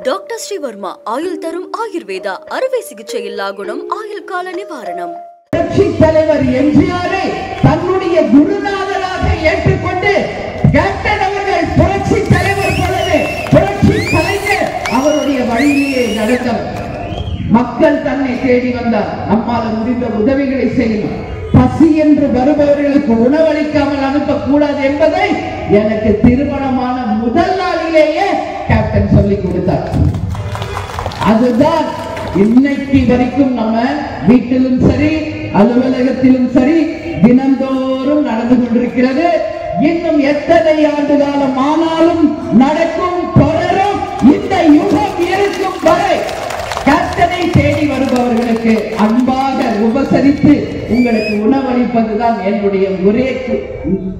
Doctor Sreevarma ஆயுள் தரும் ஆயுர்வேதா அறுவை சிகிச்சையில்லா குணம் ஆயுள் கால நிவாரணம். புரட்சி தலைவர் எம்ஜிஆரை தன்னுடைய குருநாதராக ஏற்றுக்கொண்டு கேப்டன் அவர்கள் புரட்சி தலைவர் போலவே புரட்சி கலைஞர் அவருடைய வழியிலேயே நடந்தவர். மக்கள் தன்னை தேடி வந்தார். நம்மால் முடிந்த உதவிகளை செய்யணும். பசி என்று வருபவர்களுக்கு உணவளிக்காமல் அனுப்பக்கூடாது என்பதை எனக்கு திருமணமான முதல் நாளிலேயே கேப்டன் சொல்லிக் கொடுத்தார். அதுதான் இன்னைக்கு வரைக்கும் நம்ம வீட்டிலும் சரி அலுவலகத்திலும் சரி தினந்தோறும் நடந்து கொண்டிருக்கிறது. இன்னும் எத்தனை ஆண்டு காலம் ஆனாலும் நடக்கும், தொடரும். இந்த யுகம் இருக்கும் வரை கேப்டனை தேடி வருபவர்களுக்கு அன்பாக உபசரித்து உங்களுக்கு உணவளிப்பதுதான் என்னுடைய ஒரே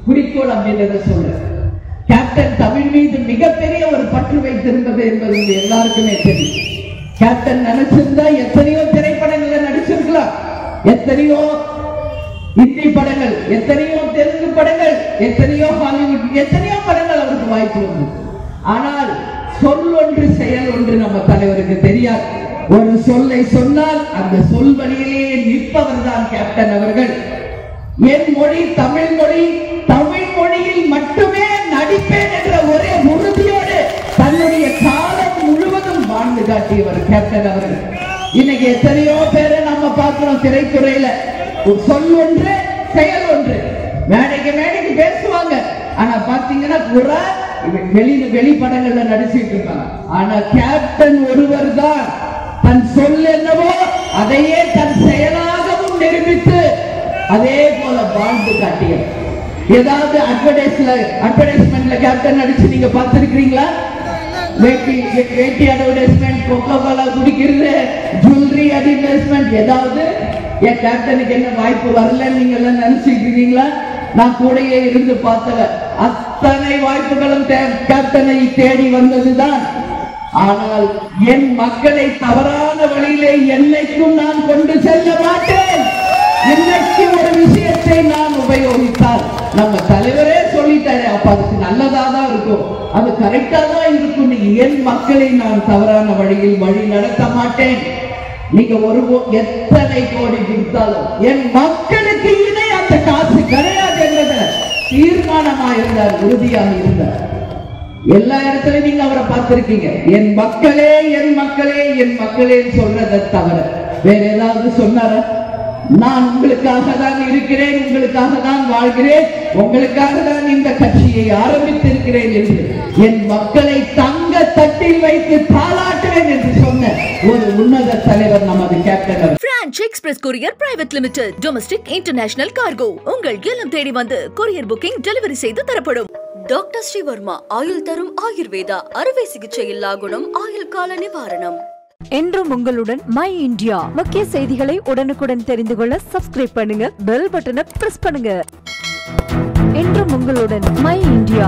குறிக்கோள் அப்படின்னு சொல்றேன். கேப்டன் தமிழ் மீது மிகப்பெரிய ஒரு பற்று வைத்திருந்தது என்பது உங்க எல்லாருக்குமே தெரியும். கேப்டன் நினைச்சிருந்தா எத்தனையோ திரைப்படங்கள்ல நடிச்சிருக்கலாம், எத்தனையோ இந்தி படங்கள், எத்தனையோ தெலுங்கு படங்கள், எத்தனையோ ஹாலிவுட், எத்தனையோ படங்கள் அவருக்கு வாய்ப்பு வந்தது. ஆனால் சொல் ஒன்று செயல் ஒன்று நம்ம தலைவருக்கு தெரியாது. ஒரு சொல்லை சொன்னால் அந்த சொல் வழியிலேயே நிற்பவர் தான் கேப்டன் அவர்கள். என் மொழி தமிழ் மொழி, தமிழ் மொழியில் மட்டுமே நடிப்பேன் என்ற ஒரே உறுதியோடு தன்னுடைய காலம் முழுவதும் வாழ்ந்து காட்டியவர் கேப்டன் அவர்கள். இன்னைக்கு எத்தனையோ பேரை நம்ம பார்க்கிறோம் திரைத்துறையில, சொல் ஒன்று செயல் ஒன்று. மேடைக்கு பேசுவாங்க, ஆனா பாத்தீங்கன்னா புறா வெளிப்படங்கள்ல நடிச்சிட்டு இருப்பாங்க. ஆனா கேப்டன் ஒருவர் தான் தன் சொல் என்னவோ அதையே தன் செயலாகவும் நிரூபித்து அதே போல வாழ்ந்து காட்டியவர். ஏதாவது அட்வர்டைஸ்மெண்ட்ல கேப்டன் நடிச்சு நீங்க பார்த்திருக்கீங்களா? வேட்டி அட்வர்டைஸ்மெண்ட், கோகோ கோலா குடிக்கிறது, ஜுவல்லரி அட்வர்டைஸ்மெண்ட், ஏதாவது என் கேப்டனுக்கு என்ன வாய்ப்பு வரலன்னு நீங்க எல்லாம் நினைச்சிட்டு இருக்கீங்களா? நான் கூடயே இருந்து பார்த்தல அத்தனை வாய்ப்புகளும் கேப்டனை தேடி வந்ததுதான். ஆனால் என் மக்களை தவறான வழியிலே என்னைக்கும் நான் கொண்டு செல்ல மாட்டேன். இன்னைக்கு ஒரு விஷயத்தை நான் உபயோகித்தால் நம்ம தலைவரே சொல்லிட்டாரு, அப்ப அதுக்கு நல்லதா தான் இருக்கும், அது கரெக்டா தான் இருக்கும். என் மக்களை நான் தவறான வழியில் வழி நடத்த மாட்டேன். நீங்க எத்தனை கோடி கொடுத்தாலும் என் மக்களுக்கு இணை அந்த காசு கிடையாது என்கிற தீர்மானமா இருந்தார், உறுதியாக இருந்தார். எல்லா இடத்துலயும் நீங்க அவரை பார்த்திருக்கீங்க. என் மக்களே என் மக்களே என் மக்களே சொல்றதை தவிர வேற ஏதாவது சொன்னார? நான் உங்களுக்காக தான் இருக்கிறேன், உங்களுக்காக தான் வாழ்கிறேன், உங்களுக்காக தான் இந்த கட்சியை ஆரம்பித்திருக்கிறேன் என்று என் மக்களை தங்க தட்டில் வைத்து பாராட்டுவேன் என்று சொன்ன ஒரு உன்னத தலைவர் நமது captain. Branch express courier private limited, domestic international cargo உங்கள் இல்லம் தேடி வந்து கொரியர் புக்கிங் டெலிவரி செய்து தரப்படும். டாக்டர் ஸ்ரீவர்மா ஆயுள் தரும் ஆயுர்வேதா அறுவை சிகிச்சையில்லா குணம் ஆயுள் கால நிவாரணம். என்றும் உங்களுடன் மை இந்தியா. முக்கிய செய்திகளை உடனுக்குடன் தெரிந்து கொள்ள சப்ஸ்கிரைப் பண்ணுங்க, பெல் பட்டனை பிரஸ் பண்ணுங்க. என்றும் உங்களுடன் மை இந்தியா.